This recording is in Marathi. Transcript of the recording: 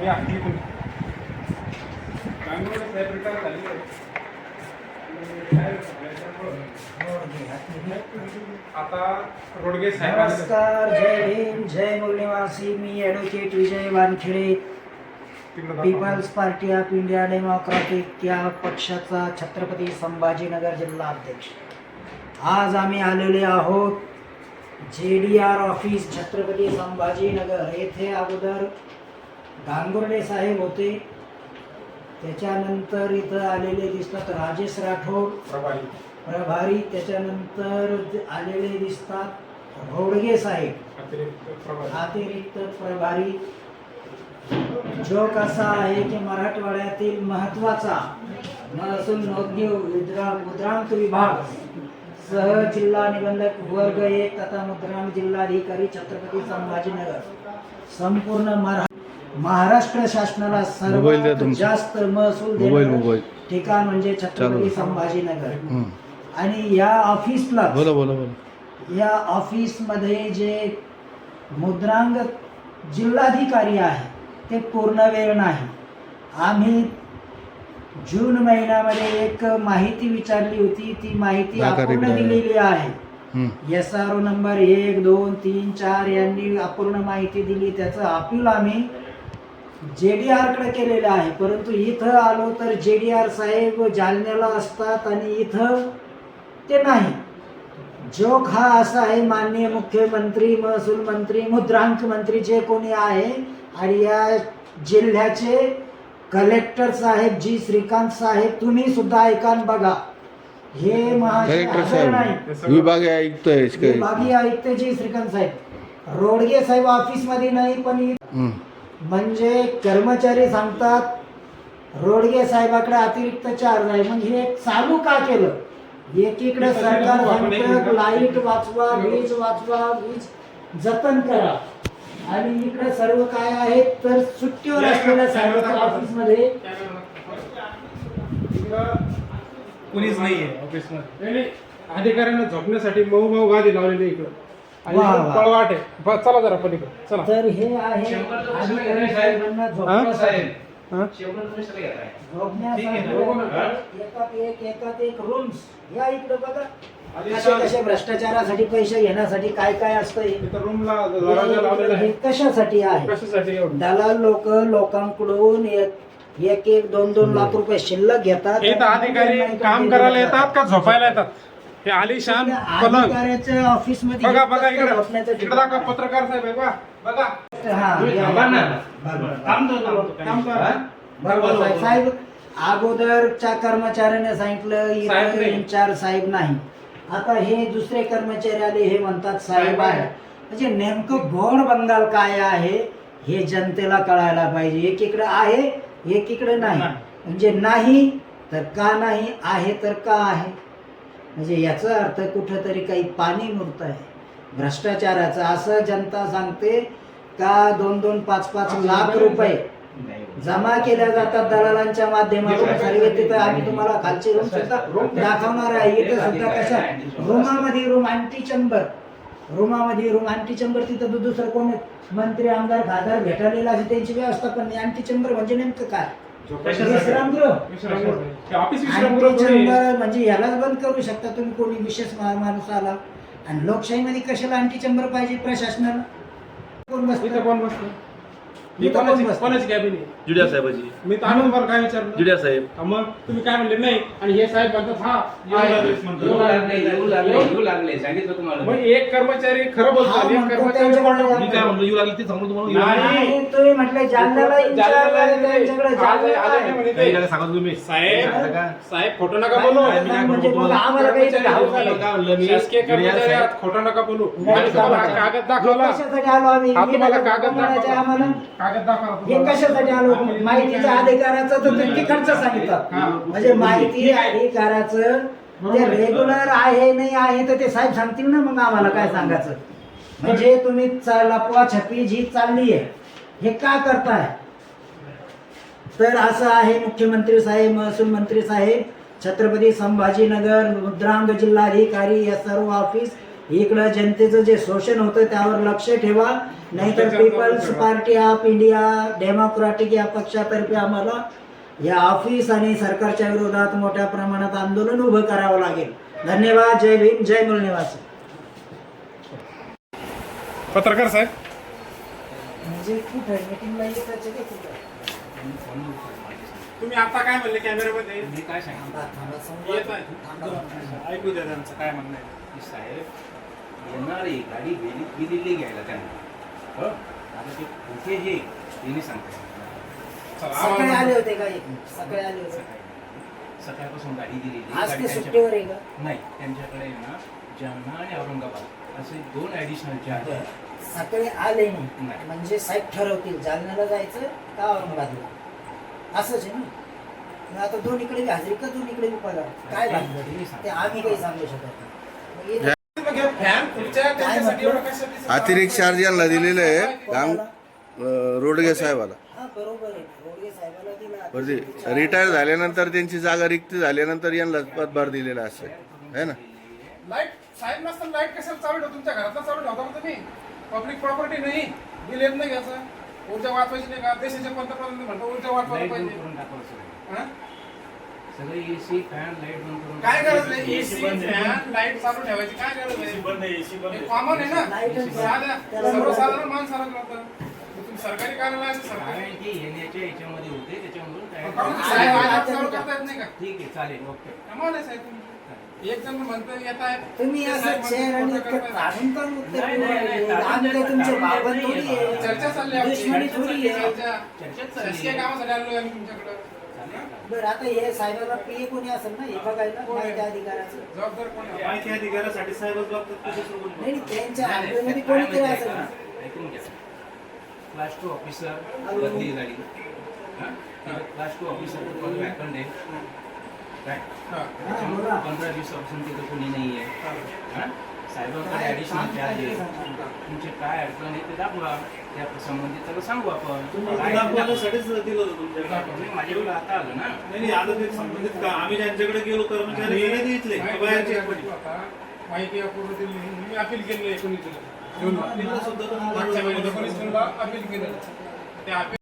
आता रोडगे साहेब. नमस्कार, जय भीम, जय मूलनिवासी. मी advocate Vijay Wankhede, Peoples party of India democratic या पक्षाचा छत्रपती संभाजीनगर जिल्हा अध्यक्ष. आज आम्ही आलेले आहोत JDR ऑफिस छत्रपती संभाजीनगर येथे. अगोदर गांगुर्डे साहेब होते, त्याच्यानंतर इथं आलेले दिसतात राजेश राठोड प्रभारी, त्याच्यानंतर आलेले दिसतात रोडगे साहेब अतिरिक्त प्रभारी. जोक असा आहे की मराठवाड्यातील महत्त्वाचा महसूल नोंदणी मुद्रांक विभाग सह जिल्हा निबंधक वर्ग 1 तथा मुद्रांक जिल्हाधिकारी छत्रपती संभाजीनगर संपूर्ण महाराष्ट्र शासनाला सर्वात जास्त महसूल देणारे ठिकाण म्हणजे छत्रपती संभाजीनगर. आणि या ऑफिसला या ऑफिसमध्ये जे मुद्रांक जिल्हाधिकारी आहे ते पूर्ण वेळ नाही. आम्ही जून महिन्यामध्ये एक माहिती विचारली होती, ती माहिती अपूर्ण दिलेली आहे. SRO नंबर 1, 2, 3, 4 यांनी अपूर्ण माहिती दिली. त्याचं अपील आम्ही JDR कडे केलेलं आहे. परंतु इथं आलो तर JDR साहेब जालन्याला असतात आणि इथं ते नाही. जोक हा असा आहे, माननीय मुख्यमंत्री, महसूल मंत्री, मुद्रांक मंत्री जे कोणी आहे आणि या जिल्ह्याचे कलेक्टर साहेब जी श्रीकांत साहेब, तुम्ही सुद्धा ऐकान बघा. हे विभागीय आयुक्त जी श्रीकांत साहेब रोडगे साहेब ऑफिस मध्ये नाही, पण म्हणजे कर्मचारी सांगतात रोडगे साहेबाकडे अतिरिक्त चार्ज आहे. मग हे चालू का केलं? एकीकडे सरकार सांगतं लाईट वाचवा, वीज वाचवा, वीज जतन करा, आणि इकडे सर्व काय आहे तर सुट्टीवर असलेल्या साहेबांच्या ऑफिस मध्ये कुणीच नाहीये ऑफिस मध्ये. अधिकाऱ्यांना झोपण्यासाठी मऊ गादी लावलेली इकडं पळवाट आहे. चला जरा पलीकडे चला. तर हे आहे साहेबांना झोपण्यासाठी एकात एक रूम्स. या इकडे बघा कसे भ्रष्टाचारासाठी पैसे घेण्यासाठी काय काय असतं. हे कशासाठी आहे? दलाल लोकांकडून एक 2 लाख रुपये शिल्लक घेतात. अधिकारी काम करायला येतात का झोपायला येतात? हे आलिशान अधिकाऱ्याच्या ऑफिस मध्ये पत्रकार साहेब आहे बघा. साहेब अगोदरच्या कर्मचाऱ्याने सांगितलं इथं इंचार्ज साहेब नाही. आता हे दुसरे कर्मचारी आले, हे म्हणतात साहेब आहे. म्हणजे नेमकं गोड बंगाल काय आहे हे जनतेला कळायला पाहिजे. एकीकडे आहे, एकीकडे नाही. म्हणजे नाही तर का नाही, आहे तर का आहे. म्हणजे याचा अर्थ कुठंतरी काही पाणी मुरत आहे भ्रष्टाचाराचं. असं जनता सांगते का 2-2, 5-5 लाख रुपये जमा केल्या जातात दलालांच्या माध्यमातून. सर्व तिथं आम्ही तुम्हाला खालची रूम सुद्धा दाखवणार आहे. इथे सुद्धा कशा रूमामध्ये रूम अँटी चेंबर तिथं दुसरं कोण मंत्री, आमदार, खासदार भेटायला असे त्यांची व्यवस्था. पण अँटी चेंबर म्हणजे नेमकं काय? विश्रामगृह म्हणजे यालाच बंद करू शकता तुम्ही. कोणी विशेष माणूस आला आणि लोकशाहीमध्ये कशाला अँटी चेंबर पाहिजे प्रशासनाला? कोण बसतं? कोणाची कॅबिन आहे? JDR साहेबाची. मी तर आनंद काय विचारलं JDR साहेब. मग तुम्ही काय म्हणले नाही, आणि हे साहेब म्हणतात हा येऊ लागले सांगितलं तुम्हाला. मग एक कर्मचारी खरं बोलतो, एक कर्मचारी मी काय म्हणलो येऊ लागले ते सांगतो तुम्हाला. तुम्ही म्हटलं जालन्याला सांगा तुम्ही. साहेब खोटं नका बोलू. आम्हाला काही शासकीय कर्मचारी आहात, खोटं नका बोलू. कागद दाखवला, कशासाठी आलो आम्ही? तुम्हाला कागद दाखवा. आम्हाला कागद दाखवा. हे कशासाठी आलो? माहितीच्या अधिकाराचं तर ते खर्च सांगितलं. म्हणजे माहिती अधिकाराचं ते रेग्युलर आहे नाही आहे तर ते साहेब सांगतील ना. मग आम्हाला काय सांगायचं? म्हणजे तुम्ही लपवा छपी जी चालली आहे हे का करताय? तर असं आहे मुख्यमंत्री साहेब, महसूल मंत्री साहेब, छत्रपती संभाजीनगर मुद्रांक जिल्हाधिकारी SRO ऑफिस इकडं जनतेचं जे शोषण होतं त्यावर लक्ष ठेवा, नाहीतर people's party of India democratic या पक्षातर्फे आम्हाला या ऑफिस आणि सरकारच्या विरोधात मोठ्या प्रमाणात आंदोलन उभं करावं लागेल. धन्यवाद. जय भीम, जय मूलनिवासी. पत्रकार साहेब म्हणजे कुठं मीटिंगला येताचे का कुठं? तुम्ही आता काय म्हणले कॅमेऱ्यामध्ये? मी काय सांगितलं थांबा, समजा. येत आहे. ऐकू द्या त्यांचं काय म्हणणं आहे. की साहेब येणारी गाडी गेलेली घ्यायला त्यांना आता ते कुठे हे त्यांनी सांगते चला, सकाळी आम्हाला- आले होते का? एक मिनिट. सकाळी आले होते. सकाळपासून गाडी दिलेली आज गाडी ते त्यांच्या- सुट्टीवर आहे का? नाही त्यांच्याकडे आहे ना जालना आणि औरंगाबाद असे 2 ॲडिशनलचे आहेत. सकाळी आले नाही नाही. म्हणजे साहेब ठरवतील जालन्याला जायचं का औरंगाबादला, असंच आहे ना. मग आता दोन्हीकडे बी हजेरी का दोन्हीकडे बी पगार, काय लागलं ते आम्ही काही सांगू शकत नाही. मग हे फॅन खुर्च्या त्यांच्यासाठी एवढं कशासाठी? अतिरिक्त चार्ज यांना दिलेलं आहे काम रोडगे साहेबाला. हा बरोबर आहे, रोडगे साहेबाला दिला. बरं रिटायर झाल्यानंतर त्यांची जागा रिक्त झाल्यानंतर यांना पदभार दिलेला असेल है ना. लाईट साहेब नसताना लाईट कशाला चालू ठेवतो? तुमच्या घरातला चालू ठेवता का तुम्ही? पब्लिक प्रॉपर्टी नाही, बिल येत नाही घ्यायचं. ऊर्जा वाचवायची नाही का? देशाचे पंतप्रधान म्हणतो ऊर्जा वाचवायला लाईट बंद पाहिजे. करून टाकावं सगळं. हा? सगळे एसी फॅन लाईट बंद करून काय टाकावं. गरज नाही. एसी फॅन लाईट चालू ठेवायची काय गरज आहे? कॉमन आहे ना. Light and fan. साध्या त्याला सर्वसाधारण माणसाला कळतं. तुम्ही सरकारी कार्यालय काय सरकारी ते येण्याच्या याच्यामध्ये होते त्याच्यामधून काय काहून साहेब आज चालू करता येत नाही का? ठीक आहे चालेल ओके कमाल आहे साहेब तुमची. एक जण म्हणतो येत आहे तुम्ही असं चेअर आणि इतकं काढून का उत्तर नाही, नाही, नाही, देऊ? आम्ही काही तुमचे बाबा थोडी आहे. चर्चा चालली आहे आपली. दुश्मनी थोडी आहे. चर्चा चर्चेत शासकीय कामासाठी आलोय आम्ही तुमच्याकडे. बरं आता हे साहेबाला पीए कोणी असेल ना, हे बघायला कोण आहे? माहिती अधिकाराचं. जबाबदार कोण आहे? माहिती अधिकारासाठी साहेबच बघतात कसे सोडून नाही नाही, त्यांच्या आंदोलनामध्ये कोणीतरी असेल ना. ऐकून घ्या क्लास 2 ऑफिसर बदली झाली क्लास 2 ऑफिसर पद वॅकंट आहे काय हा. बोला. 15 दिवसापासून तिथं कोणी नाही आहे साहेबांकडे ॲडिशनल चार्ज आहे तुमचे काय अडचण आहे ते दाखवा त्या संबंधित त्याला सांगू आपण काय- दाखवण्यासाठीच दिलं होतं तुमच्याकडे. नाही, माझ्याकडे आता आलं ना नाही नाही, आता ते संबंधित का आम्ही ज्यांच्याकडे गेलो कर्मचारी हे नाही इथले बाहेरचे माहिती आता माहिती अपूर्ण दिली. मी अपील केलेलं आहे 19 जूनला. आपल्याला सुद्धा मागच्या महिन्यात 19 जूनला अपील केलं. ते अपील